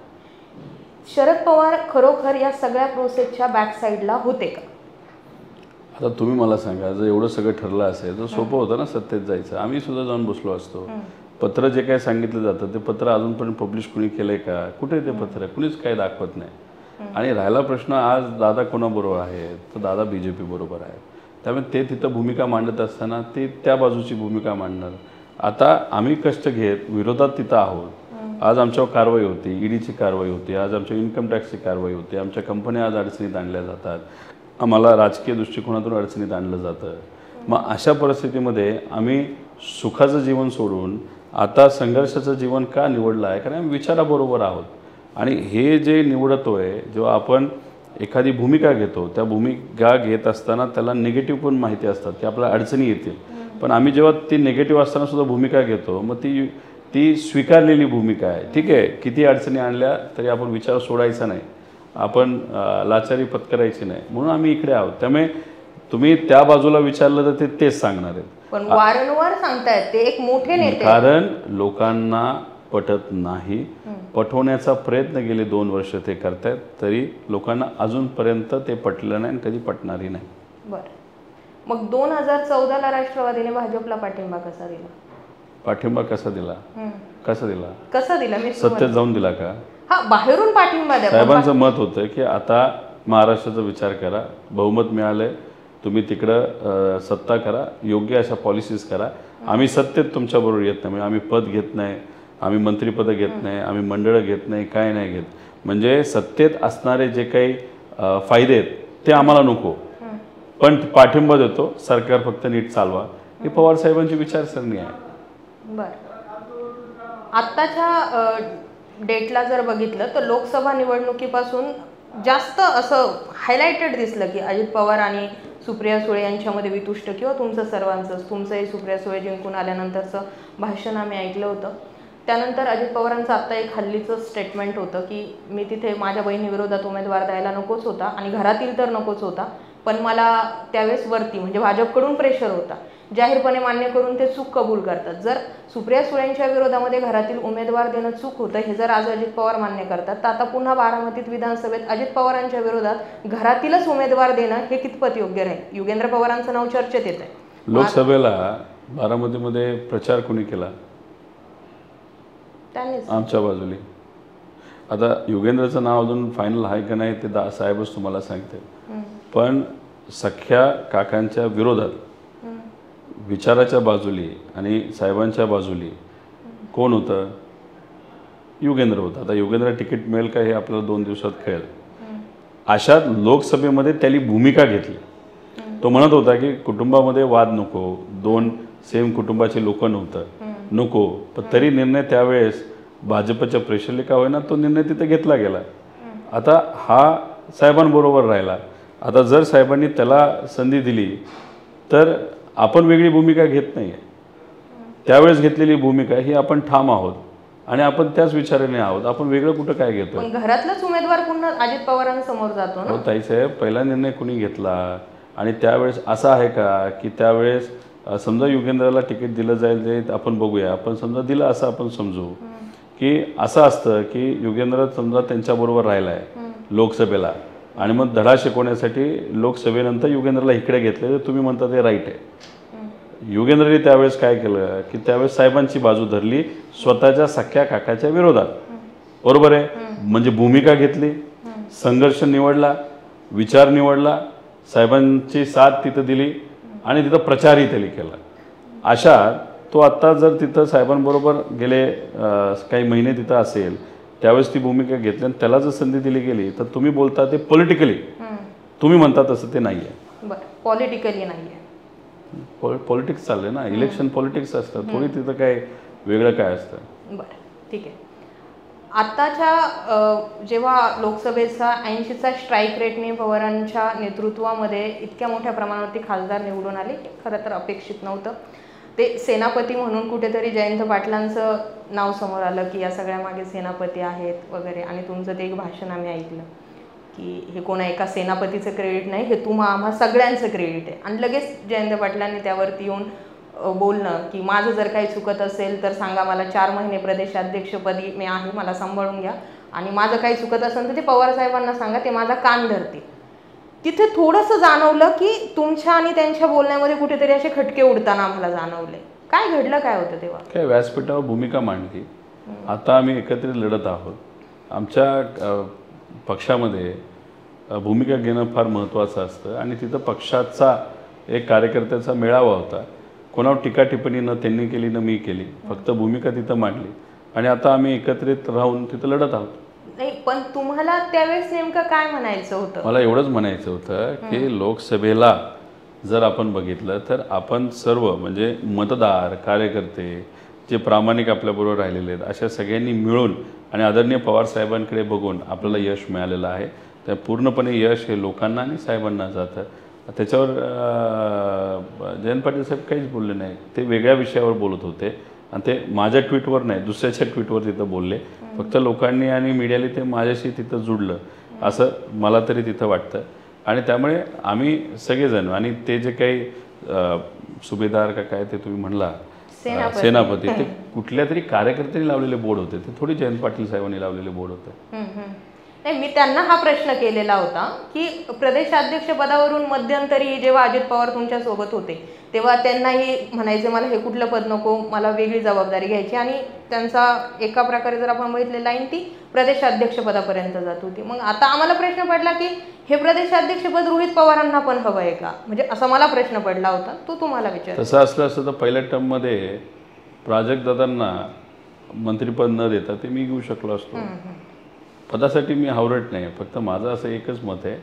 शरद पवार खरोखर या सगळ्या प्रोसेसच्या बॅकसाईडला होते का? आता तुम्ही मला सांगा, जर एवढं सगळं ठरलं असेल तर सोपं होतं ना सत्तेत जायचं. आम्ही सुद्धा जाऊन बसलो असतो. पत्र जे काही सांगितलं जातं ते पत्र अजूनपर्यंत पब्लिश कुणी केलंय का? कुठे ते पत्र? कुणीच काही दाखवत नाही. आणि राहिला प्रश्न, आज दादा कोणाबरोबर आहे तर दादा BJP बरोबर आहे. त्यामुळे ते तिथं भूमिका मांडत असताना ते त्या बाजूची भूमिका मांडणार. आता आम्ही कष्ट घेत विरोधात तिथं आहोत. आज आमच्यावर कारवाई होती, ईडीची कारवाई होती, आज आमच्या इन्कम टॅक्सची कारवाई होती, आमच्या कंपन्या आज अडचणीत आणल्या जातात, आम्हाला राजकीय दृष्टिकोनातून अडचणीत आणलं जातं. मग अशा परिस्थितीमध्ये आम्ही सुखाचं जीवन सोडून आता संघर्षाचं जीवन का निवडलं आहे? कारण आम्ही विचाराबरोबर आहोत. आणि हे जे निवडतोय, जेव्हा आपण एखादी भूमिका घेतो त्या भूमिका घेत असताना त्याला निगेटिव्ह पण माहिती असतात की आपल्याला अडचणी येतील. पण आम्ही जेव्हा ती निगेटिव्ह असताना सुद्धा भूमिका घेतो, मग ती स्वीकारलेली भूमिका आहे. ठीक आहे, किती अडचणी आणल्या तरी आपण विचार सोडायचा नाही, आपण लाचारी पत्करायची नाही, म्हणून आम्ही इकडे आहोत. त्यामुळे तुम्ही त्या बाजूला विचारलं तर तेच सांगणार आहेत. पण वारंवार सांगतायत ते एक मोठे नेते, कारण लोकांना पटत नाही. पटवण्याचा प्रयत्न गेले 2 वर्ष ते करतायत, तरी लोकांना अजूनपर्यंत ते पटलं नाही आणि कधी पटणारही नाही. बरं, मग 2014ला राष्ट्रवादीने भाजपला पाठिंबा कसा दिला? पाठिंबा कसा दिला? कसा दिला? मी सत्तेत जाऊन दिला का? हा, बाहेरून पाठिंबा द्या. साहेबांचं मत होतं की आता महाराष्ट्राचा विचार करा, बहुमत मिळालंय, तुम्ही तिकडं सत्ता करा, योग्य अशा पॉलिसीज करा. आम्ही सत्तेत तुमच्याबरोबर येत नाही, म्हणजे आम्ही पद घेत नाही, आम्ही मंत्रिपदं घेत नाही, आम्ही मंडळं घेत नाही, काय नाही घेत. म्हणजे सत्तेत असणारे जे काही फायदे आहेत ते आम्हाला नको, पण पाठिंबा देतो, सरकार फक्त नीट चालवा. ही पवार साहेबांची विचारसरणी आहे. बरं, आत्ताच्या डेटला जर बघितलं तर लोकसभा निवडणुकीपासून जास्त असं हायलाइटेड दिसलं की अजित पवार आणि सुप्रिया सुळे यांच्यामध्ये वितुष्ट, किंवा तुमचंही सुप्रिया सुळे जिंकून आल्यानंतरचं भाषण आम्ही ऐकलं होतं. त्यानंतर अजित पवारांचं आत्ता एक हल्लीचं स्टेटमेंट होतं की मी तिथे माझ्या बहिणीविरोधात उमेदवार द्यायला नकोच होता आणि घरातील तर नकोच होता, पण मला त्यावेळेस वरती म्हणजे भाजपकडून प्रेशर होता. जाहीरपणे मान्य करून ते चूक कबूल करतात. जर सुप्रिया सुळेंच्या विरोधामध्ये घरातील उमेदवार देणं चूक होतं हे जर आज अजित पवार मान्य करतात, तर आता पुन्हा बारामतीत विधानसभेत अजित पवारांच्या विरोधात घरातीलच उमेदवार देणं हे कितपत योग्य राहील? युगेंद्र पवारांचं नाव चर्चेत येत आहे. लोकसभेला बारामतीमध्ये प्रचार कोणी केला? त्यांनीच, आमच्या बाजूने. आता युगेंद्रचं नाव अजून फायनल आहे का नाही ते साहेबच तुम्हाला सांगते. पण सख्या काकांच्या विरोधात विचाराच्या बाजूली आणि साहेबांच्या बाजूली कोण होतं? युगेंद्र होता. आता युगेंद्र तिकीट मिळेल का हे आपल्याला 2 दिवसात कळेल. अशात लोकसभेमध्ये त्यांनी भूमिका घेतली. तो म्हणत होता की कुटुंबामध्ये वाद नको, 2 सेम कुटुंबाचे लोक नको, पण तरी निर्णय त्यावेळेस भाजपच्या प्रेशरले का होईना तो निर्णय तिथे घेतला गेला. आता हा साहेबांबरोबर राहिला. आता जर साहेबांनी त्याला संधी दिली तर आपण वेगळी भूमिका घेत नाही आहे. त्यावेळेस घेतलेली भूमिका ही आपण ठाम आहोत आणि आपण त्याच विचाराने आहोत. आपण वेगळं कुठं काय घेतो? पण घरातलाच उमेदवार पुन्हा अजित पवारांसमोर जातो ना. हो ताईसाहेब, पहिला निर्णय कुणी घेतला आणि त्यावेळेस असं आहे का की त्यावेळेस समजा युगेंद्रला तिकीट दिलं जाईल ते आपण बघूया, आपण समजा दिलं असं आपण समजू की असं असतं की युगेंद्र समजा त्यांच्याबरोबर राहिला आहे लोकसभेला आणि मग धडा शिकवण्यासाठी लोकसभेनंतर युगेंद्रला इकडे घेतले तर तुम्ही म्हणता ते राईट आहे. युगेंद्रने त्यावेळेस काय केलं की त्यावेळेस साहेबांची बाजू धरली स्वतःच्या सख्या काकाच्या विरोधात. बरोबर आहे. म्हणजे भूमिका घेतली, संघर्ष निवडला, विचार निवडला, साहेबांची साथ तिथं दिली आणि तिथं प्रचारही त्यांनी केला. अशा तो आत्ता जर तिथं साहेबांबरोबर गेले काही महिने तिथं असेल, त्यावेळेस ती भूमिका घेतली आणि त्याला जर संधी दिली गेली, तर तुम्ही बोलता ते पॉलिटिकली, तुम्ही म्हणता तसं ते नाही आहे. बरं, पॉलिटिकली नाही आहे. पॉलिटिक्स चाललंय ना, इलेक्शन पॉलिटिक्स असतं, थोडी तिथं काय वेगळं काय असतं. बरं, ठीक आहे. आत्ताच्या जेव्हा लोकसभेचा 80चा स्ट्राईक रेटने पवारांच्या नेतृत्वामध्ये इतक्या मोठ्या प्रमाणावरती खासदार निवडून आले, खरं तर अपेक्षित नव्हतं. ते सेनापती म्हणून कुठेतरी जयंत पाटलांचं नाव समोर आलं की या सगळ्यामागे सेनापती आहेत वगैरे. आणि तुमचं ते एक भाषण आम्ही ऐकलं की हे कोणा एका सेनापतीचं क्रेडिट नाही, हे आम्हा सगळ्यांचं क्रेडिट आहे. आणि लगेच जयंत पाटलांनी त्यावरती येऊन बोलणं की माझं जर काही चुकत असेल तर सांगा, मला 4 महिने प्रदेशाध्यक्षपदी मी आहे, मला सांभाळून घ्या, आणि माझं काही चुकत असेल तर ते पवार साहेबांना सांगा, ते माझा कान धरते. तिथे थोडंसं जाणवलं की तुमच्या आणि त्यांच्या बोलण्यामध्ये कुठेतरी असे खटके उडताना आम्हाला जाणवले. काय घडलं, काय होतं तेव्हा? काय व्यासपीठावर भूमिका मांडली. आता आम्ही एकत्रित लढत आहोत. आमच्या पक्षामध्ये भूमिका घेणं फार महत्त्वाचं असतं आणि तिथं पक्षाचा एक कार्यकर्त्याचा मेळावा होता. कोणावर टीका टिप्पणी न त्यांनी केली न मी केली, फक्त भूमिका तिथं मांडली आणि आता आम्ही एकत्रित राहून तिथं लढत आहोत. नाही, पण तुम्हाला त्यावेळेस नेमकं काय म्हणायचं होतं? मला एवढंच म्हणायचं होतं की लोकसभेला जर आपण बघितलं तर आपण सर्व म्हणजे मतदार, कार्यकर्ते जे प्रामाणिक आपल्याबरोबर राहिलेले आहेत, अशा सगळ्यांनी मिळून आणि आदरणीय पवार साहेबांकडे बघून आपल्याला यश मिळालेलं आहे. त्या पूर्णपणे यश हे लोकांना आणि साहेबांना जातं. त्याच्यावर जयंत पाटील साहेब काहीच बोलले नाही. ते वेगळ्या विषयावर बोलत होते आणि ते माझ्या ट्विटवर नाही, दुसऱ्याच्या ट्विटवर तिथं बोलले. फक्त लोकांनी आणि मीडियाने ते माझ्याशी तिथं जुडलं असं मला तरी तिथं वाटतं. आणि त्यामुळे आम्ही सगळेजण आणि ते जे काही सुभेदार का काय ते तुम्ही म्हणला सेनापती, ते कुठल्या तरी कार्यकर्त्यांनी लावलेले बोर्ड होते, ते थोडी जयंत पाटील साहेबांनी लावलेले बोर्ड होते. नाही, मी त्यांना हा प्रश्न केलेला होता की प्रदेशाध्यक्ष पदावरून मध्यंतरी जेव्हा अजित पवार तुमच्या सोबत होते तेव्हा त्यांनाही म्हणायचे मला हे कुठलं पद नको, मला वेगळी जबाबदारी घ्यायची. आणि त्यांचा एका प्रकारे जर आपण बघितले लाईन ती प्रदेशाध्यक्ष पदापर्यंत जात होती. मग आता आम्हाला प्रश्न पडला की हे प्रदेशाध्यक्षपद रोहित पवारांना पण हवं आहे का, म्हणजे असा मला प्रश्न पडला होता, तो तुम्हाला विचार. तसं असलं असतं तर पहिल्या टर्ममध्ये प्राजक्तदादांना मंत्रिपद न देता ते मी घेऊ शकलो असतो. पदासाठी मी हावरट नाही. फक्त माझं असं एकच मत आहे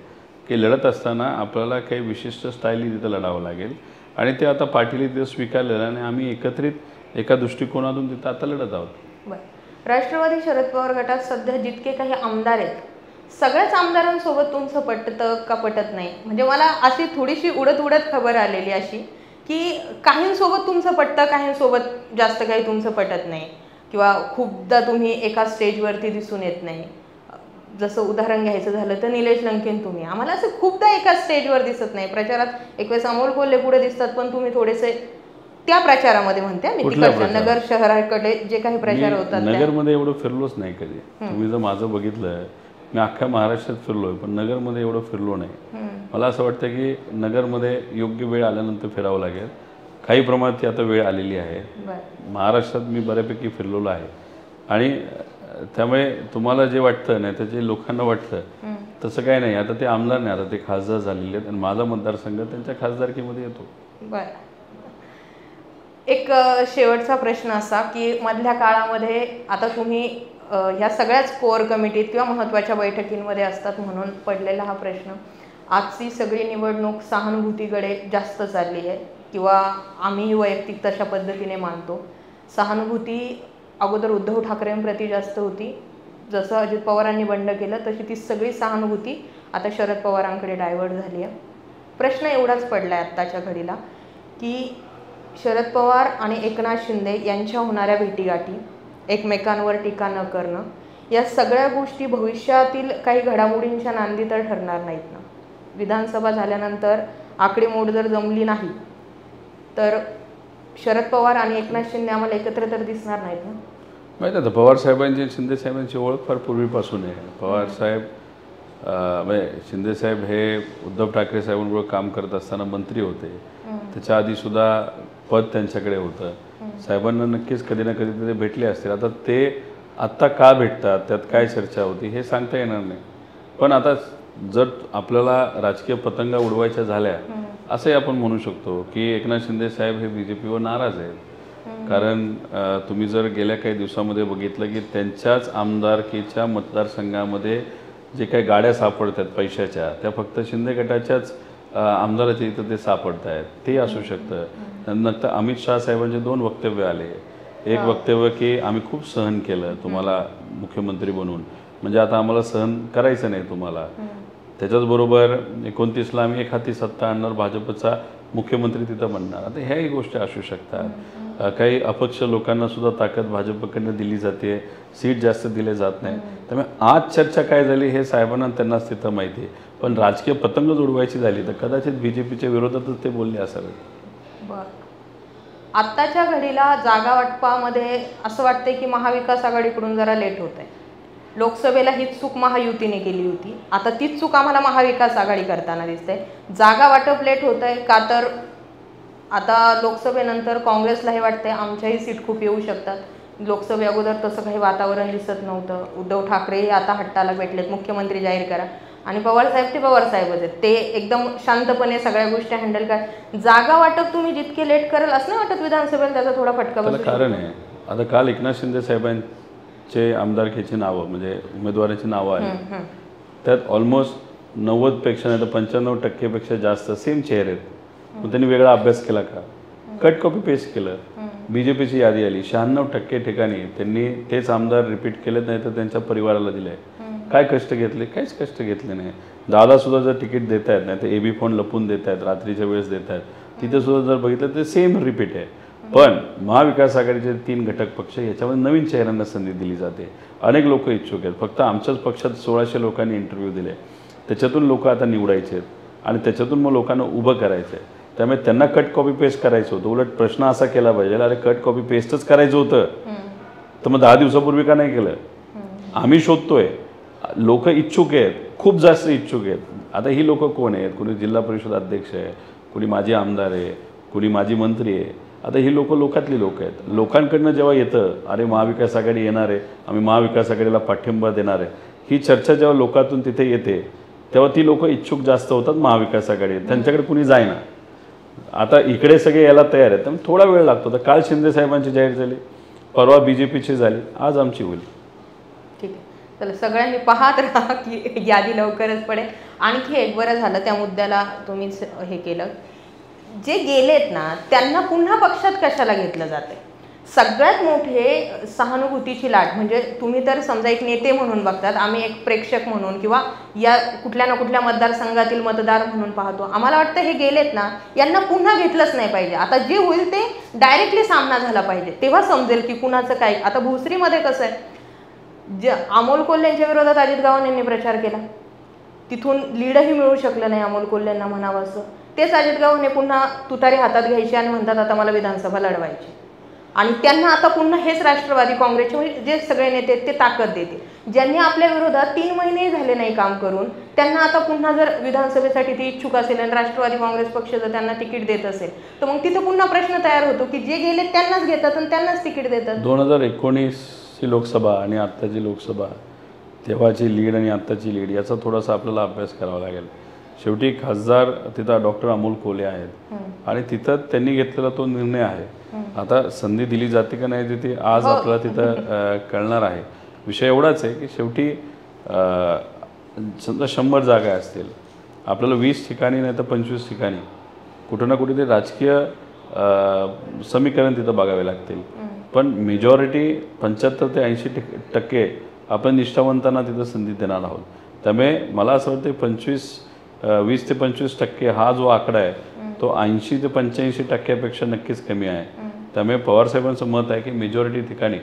की लढत असताना आपल्याला काही विशिष्ट स्टाईलनी तिथं लढावं लागेल आणि ते आता पाटील तिथं स्वीकारलेलं आणि आम्ही एकत्रित एका दृष्टिकोनातून तिथं आता लढत आहोत. बरं, राष्ट्रवादी शरद पवार गटात सध्या जितके काही आमदार आहेत सगळ्याच आमदारांसोबत तुमचं पटतं का पटत नाही? म्हणजे मला अशी थोडीशी उडत खबर आलेली अशी की काहींसोबत तुमचं पटतं, काहींसोबत जास्त काही तुमचं पटत नाही, किंवा खूपदा तुम्ही एका स्टेजवरती दिसून येत नाही. जसं उदाहरण घ्यायचं झालं तर निलेश लंकेन, तुम्ही आम्हाला असं खूपदा एका स्टेजवर दिसत नाही. प्रचारात एक वेळेस अमोल कोल्हे पुढे दिसतात, पण तुम्ही थोडेसे त्या प्रचारामध्ये म्हणते मी तिकडच्या नगर शहराकडे जे काही प्रचार होतात नगरमध्ये एवढं फिरलोच नाही कधी. तुम्ही जर माझं बघितलं, मी अख्ख्या महाराष्ट्रात फिरलोय पण नगरमध्ये एवढं फिरलो नाही. मला असं वाटतं की नगरमध्ये योग्य वेळ आल्यानंतर फिरावं लागेल. काही प्रमाणात ती आता वेळ आलेली आहे. महाराष्ट्रात मी बऱ्यापैकी फिरलेलो आहे आणि त्यामुळे तुम्हाला जे वाटतं नाही तर जे लोकांना वाटतं तसं काही नाही. आता ते आमदार नाही, आता ते खासदार झालेले आहेत आणि माझा मतदारसंघ त्यांच्या खासदारकीमध्ये येतो. बरं, एक शेवटचा प्रश्न असा की मधल्या काळामध्ये आता तुम्ही ह्या सगळ्याच कोअर कमिटीत किंवा महत्त्वाच्या बैठकींमध्ये असतात म्हणून पडलेला हा प्रश्न. आजची सगळी निवडणूक सहानुभूतीकडे जास्त चालली आहे किंवा आम्हीही वैयक्तिक तशा पद्धतीने मानतो. सहानुभूती अगोदर उद्धव ठाकरेंप्रती जास्त होती, जसं अजित पवारांनी बंड केलं तशी ती सगळी सहानुभूती आता शरद पवारांकडे डायव्हर्ट झाली आहे. प्रश्न एवढाच पडला आहे आत्ताच्या घडीला की शरद पवार आणि एकनाथ शिंदे यांच्या होणाऱ्या भेटीगाठी, एकमेकांवर टीका न करणं, या सगळ्या गोष्टी भविष्यातील काही घडामोडींच्या नांदी तर ठरणार नाहीत ना? विधानसभा झाल्यानंतर आकडेमोड जर जमली नाही तर शरद पवार आणि एकनाथ शिंदे आम्हाला एकत्र तर दिसणार नाहीत ना? माहिती आहे, पवार साहेबांची शिंदे साहेबांची ओळख फार पूर्वीपासून आहे. पवार साहेब म्हणजे शिंदे साहेब हे उद्धव ठाकरे साहेबांबरोबर काम करत असताना मंत्री होते. त्याच्या आधीसुद्धा पद त्यांच्याकडे होतं. साहेबांना नक्कीच कधी ना कधी ते भेटले असतील. आता ते आत्ता का भेटतात, त्यात काय चर्चा होती हे सांगता येणार नाही. पण आता जर आपल्याला राजकीय पतंगा उडवायच्या झाल्या असंही आपण म्हणू शकतो की एकनाथ शिंदे साहेब हे BJPवर नाराज आहेत. कारण तुम्ही जर गेल्या काही दिवसामध्ये बघितलं की त्यांच्याच आमदारकीच्या मतदारसंघामध्ये जे काही गाड्या सापडतात पैशाच्या, त्या फक्त शिंदे गटाच्याच आमदाराच्या इथं ते सापडत आहेत. ते असू शकतं. नंतर अमित शाह साहेबांचे 2 वक्तव्य आले. एक वक्तव्य की आम्ही खूप सहन केलं तुम्हाला मुख्यमंत्री बनवून, म्हणजे आता आम्हाला सहन करायचं नाही तुम्हाला. त्याच्याचबरोबर 29ला आम्ही एक हाती सत्ता आणणार, भाजपचा मुख्यमंत्री तिथं बनणार. आता ह्याही गोष्टी असू शकतात. काही अपक्ष लोकांना सुद्धा ताकद भाजपकडनं दिली जाते, सीट जास्त दिले जात नाही. त्यामुळे आज चर्चा काय झाली हे साहेबांना त्यांनाच तिथं माहिती आहे. पण राजकीय पतंग जोडवायची झाली तर कदाचित BJPच्या विरोधातच ते बोलले असावेत. बरं, आत्ताच्या घडीला जागा वाटपामध्ये असं वाटतंय की महाविकास आघाडीकडून जरा लेट होत आहे. लोकसभेला हीच चूक महायुतीने केली होती, आता तीच चूक आम्हाला महाविकास आघाडी करताना दिसते. जागा वाटप लेट होत आहे का तर आता लोकसभेनंतर काँग्रेसला हे वाटतंय आमच्याही सीट खूप येऊ शकतात. लोकसभे अगोदर तसं काही वातावरण दिसत नव्हतं. उद्धव ठाकरे आता हट्टाला भेटलेत, मुख्यमंत्री जाहीर करा. आणि पवार साहेब ते पवार साहेबच आहेत, ते एकदम शांतपणे सगळ्या गोष्टी हँडल कर. जागा वाटप तुम्ही जितके लेट कराल असं नाही वाटत विधानसभेला त्याचा थोडा फटका बसू? कारण आहे आता काल एकनाथ शिंदे साहेबांचे आमदारकीची नावं म्हणजे उमेदवाराची नावं आली, त्यात ऑलमोस्ट 90पेक्षा नाही तर 95% जास्त सेम चेहरे आहेत. मग त्यांनी वेगळा अभ्यास केला का? कट कॉपी पेस्ट केलं. BJPची यादी आली, 96% ठिकाणी त्यांनी तेच आमदार रिपीट केलेत, नाही तर त्यांच्या परिवाराला दिले. काय कष्ट घेतले? काहीच कष्ट घेतले नाही. दादासुद्धा जर तिकीट देत आहेत नाही तर AB फोन लपून देत आहेत, रात्रीच्या वेळेस देत आहेत, तिथे सुद्धा जर बघितलं तर सेम रिपीट आहे. पण महाविकास आघाडीचे 3 घटक पक्ष याच्यामध्ये नवीन चेहऱ्यांना संधी दिली जाते. अनेक लोक इच्छुक आहेत. फक्त आमच्याच पक्षात 1600 लोकांनी इंटरव्ह्यू दिले, त्याच्यातून लोक आता निवडायचे आहेत आणि त्याच्यातून मग लोकांना उभं करायचं आहे. त्यामुळे त्यांना कट कॉपी पेस्ट करायचं होतं. उलट प्रश्न असा केला पाहिजे, अरे कट कॉपी पेस्टच करायचं होतं तर मग 10 दिवसापूर्वी का नाही केलं? आम्ही शोधतोय, लोक इच्छुक आहेत, खूप जास्त इच्छुक आहेत. आता ही लोक कोण आहेत? कोणी जिल्हा परिषद अध्यक्ष आहे, कोणी माजी आमदार आहे, कोणी माजी मंत्री आहे. आता ही लोक लोकातली लोक आहेत. लोकांकडनं जेव्हा येतं अरे महाविकास आघाडी येणार आहे, आम्ही महाविकास आघाडीला पाठिंबा देणार आहे, ही चर्चा जेव्हा लोकातून तिथे येते तेव्हा ती लोक इच्छुक जास्त होतात महाविकास आघाडी. त्यांच्याकडे कुणी जायना. आता इकडे सगळे यायला तयार आहेत, त्यामुळे थोडा वेळ लागतो. तर काल शिंदे साहेबांची जाहीर झाली, परवा BJPची झाली, आज आमची होईल. ठीक आहे, चला सगळ्यांनी पाहत राहा की यादी लवकरच पडेल. आणखी एक बरं झालं त्या मुद्द्याला तुम्हीच हे केलं. जे गेलेत ना त्यांना पुन्हा पक्षात कशाला घेतलं जाते? सगळ्यात मोठे सहानुभूतीची लाट म्हणजे तुम्ही तर समजा एक नेते म्हणून बघतात, आम्ही एक प्रेक्षक म्हणून किंवा या कुठल्या ना कुठल्या मतदारसंघातील मतदार म्हणून पाहतो. आम्हाला वाटतं हे गेलेत ना यांना पुन्हा घेतलंच नाही पाहिजे. आता जे होईल ते डायरेक्टली सामना झाला पाहिजे, तेव्हा समजेल की कुणाचं काय. आता भोसरीमध्ये कसं आहे, जे अमोल कोल्हेंच्या विरोधात अजित गावण यांनी प्रचार केला, तिथून लीडही मिळू शकलं नाही अमोल कोल्हेंना म्हणावं असं. तेच अजित गावणे पुन्हा तुतारी हातात घ्यायची आणि म्हणतात आता मला विधानसभा लढवायची. आणि त्यांना आता पुन्हा हेच राष्ट्रवादी काँग्रेसचे म्हणजे जे सगळे नेते आहेत ते ताकद देते. ज्यांनी आपल्या विरोधात 3 महिने झाले नाही काम करून, त्यांना आता पुन्हा जर विधानसभेसाठी ती इच्छुक असेल आणि राष्ट्रवादी काँग्रेस पक्ष जर त्यांना तिकीट देत असेल तर मग तिथं पुन्हा प्रश्न तयार होतो की जे गेले त्यांनाच घेतात आणि त्यांनाच तिकीट देतात. 2019ची लोकसभा आणि आत्ताची लोकसभा, तेव्हाची लीड आणि आत्ताची लीड याचा थोडासा आपल्याला अभ्यास करावा लागेल. शेवटी खासदार तिथं डॉक्टर अमोल कोल्हे आहेत आणि तिथं त्यांनी घेतलेला तो निर्णय आहे. आता संधी दिली जाते का नाही देते आज आपल्याला तिथं कळणार आहे. विषय एवढाच आहे की शेवटी समजा 100 जागा असतील, आपल्याला 20 ठिकाणी नाही तर 25 ठिकाणी कुठं ना कुठे ते राजकीय समीकरण तिथं बघावे लागतील. पण मेजॉरिटी 75 ते 80% आपण निष्ठावंतांना तिथं संधी देणार आहोत. त्यामुळे मला असं वाटतं 20 ते 25% हा जो आकडा आहे तो 80 ते 85% नक्कीच कमी आहे. त्यामुळे पवारसाहेबांचं मत आहे की मेजॉरिटी ठिकाणी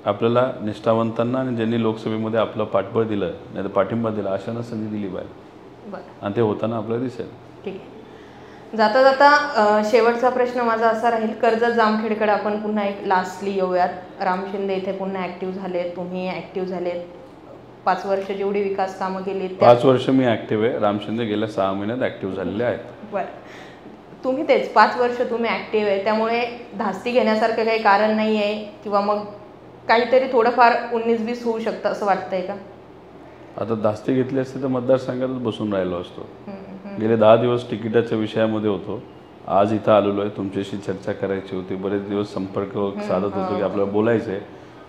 आपल्याला निष्ठावंतांना आणि ज्यांनी लोकसभेमध्ये आपलं पाठबळ दिलं नाही तर पाठिंबा दिला अशांना संधी दिली पाहिजे आणि ते होताना आपल्याला दिसेल. ठीक आहे, जाता जाता शेवटचा प्रश्न माझा असा राहील, कर्जत जामखेडकडे आपण पुन्हा एक लास्टली येऊयात. राम शिंदे इथे पुन्हा ॲक्टिव्ह झालेत, तुम्ही ॲक्टिव्ह झालेत. 5 वर्ष जेवढी विकास कामं केली 5 वर्ष मी ॲक्टिव्ह आहे. राम शिंदे गेल्या 6 महिन्यात ॲक्टिव्ह झालेले आहेत. बरं, तुम्ही तेच 5 वर्ष तुम्ही ॲक्टिव्ह आहे, त्यामुळे धास्ती घेण्यासारखं काही कारण नाही आहे किंवा मग काहीतरी थोडंफार 19-20 होऊ शकतं असं वाटतंय का? आता धास्ती घेतली असती तर मतदारसंघातच बसून राहिलो असतो. गेले 10 दिवस तिकिटाच्या विषयामध्ये होतो. आज इथं आलेलो आहे, तुमच्याशी चर्चा करायची होती. बरेच दिवस संपर्क साधत होतो की आपल्याला बोलायचं आहे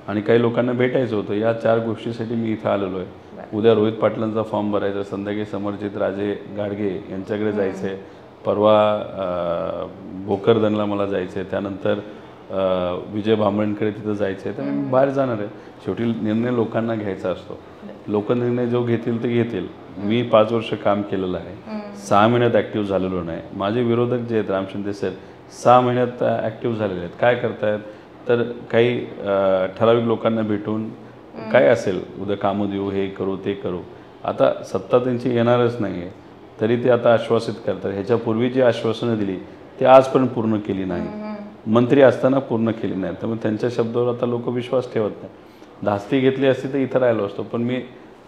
आणि काही लोकांना भेटायचं होतं. या 4 गोष्टीसाठी मी इथं आलेलो आहे. उद्या रोहित पाटलांचा फॉर्म भरायचा, संध्याकाळी समरजित राजे गाडगे यांच्याकडे जायचं आहे, परवा भोकरदनला मला जायचं आहे, त्यानंतर विजय भांबळेंकडे तिथं जायचं आहे. तर मी बाहेर जाणार आहे. शेवटी निर्णय लोकांना घ्यायचा असतो. लोक निर्णय जो घेतील ते घेतील. मी 5 वर्ष काम केलेलं आहे, 6 महिन्यात ॲक्टिव्ह झालेलो नाही. माझे विरोधक जे आहेत राम शिंदे सर 6 महिन्यात ॲक्टिव्ह झालेले आहेत. काय करतायत तर काही ठराविक लोकांना भेटून काय असेल उद्या कामं देऊ, हे करू ते करू. आता सत्ता त्यांची येणारच नाही आहे तरी ते आता आश्वासित करतात. ह्याच्यापूर्वी जी आश्वासनं दिली ते आजपर्यंत पूर्ण केली नाही, मंत्री असताना पूर्ण केली नाही. त्यामुळे त्यांच्या शब्दावर आता लोक विश्वास ठेवत नाही. धास्ती घेतली असती तर इथं राहिलो असतो, पण मी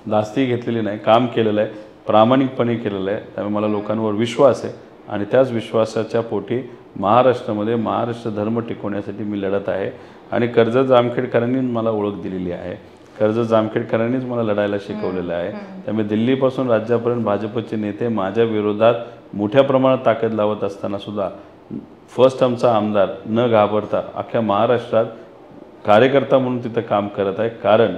धास्ती घेतलेली नाही, काम केलेलं आहे, प्रामाणिकपणे केलेलं आहे. त्यामुळे मला लोकांवर विश्वास आहे आणि त्याच विश्वासाच्या पोटी महाराष्ट्रामध्ये महाराष्ट्र धर्म टिकवण्यासाठी मी लढत आहे. आणि कर्जत जामखेडकरांनी मला ओळख दिलेली आहे, कर्जत जामखेडकरांनीच मला लढायला शिकवलेलं आहे. त्यामुळे दिल्लीपासून राज्यापर्यंत भाजपचे नेते माझ्या विरोधात मोठ्या प्रमाणात ताकद लावत असताना सुद्धा फर्स्ट आमचा आमदार न घाबरता अख्ख्या महाराष्ट्रात कार्यकर्ता म्हणून तिथं काम करत आहे. कारण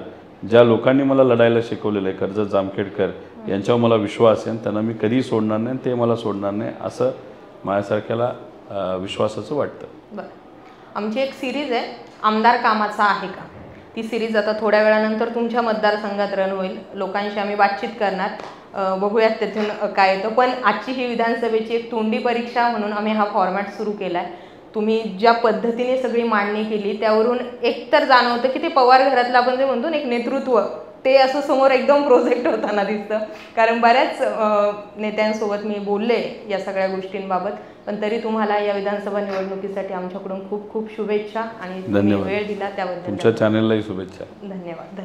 ज्या लोकांनी मला लढायला शिकवलेलं आहे कर्जत जामखेडकर यांच्यावर मला विश्वास आहे. त्यांना मी कधीही सोडणार नाही, ते मला सोडणार नाही असं माझ्यासारख्याला विश्वासाचं वाटतं. बरं, आमची एक सिरीज आहे आमदार कामाचा आहे का, ती सिरीज आता थोड्या वेळानंतर तुमच्या मतदारसंघात रन होईल. लोकांशी आम्ही बातचीत करणार, बघूयात त्यातून काय येतं. पण आजची ही विधानसभेची एक तोंडी परीक्षा म्हणून आम्ही हा फॉर्मॅट सुरू केला आहे. तुम्ही ज्या पद्धतीने सगळी मांडणी केली त्यावरून एकतर जाणवतं की ते पवार घरातलं आपण जे म्हणतो ना एक नेतृत्व, ते असं समोर एकदम प्रोजेक्ट होताना दिसतं. कारण बऱ्याच नेत्यांसोबत मी बोलले या सगळ्या गोष्टींबाबत. पण तरी तुम्हाला या विधानसभा निवडणुकीसाठी आमच्याकडून खूप खूप शुभेच्छा आणि तुम्ही वेळ दिला त्याबद्दल तुमच्या चॅनललाही शुभेच्छा. धन्यवाद.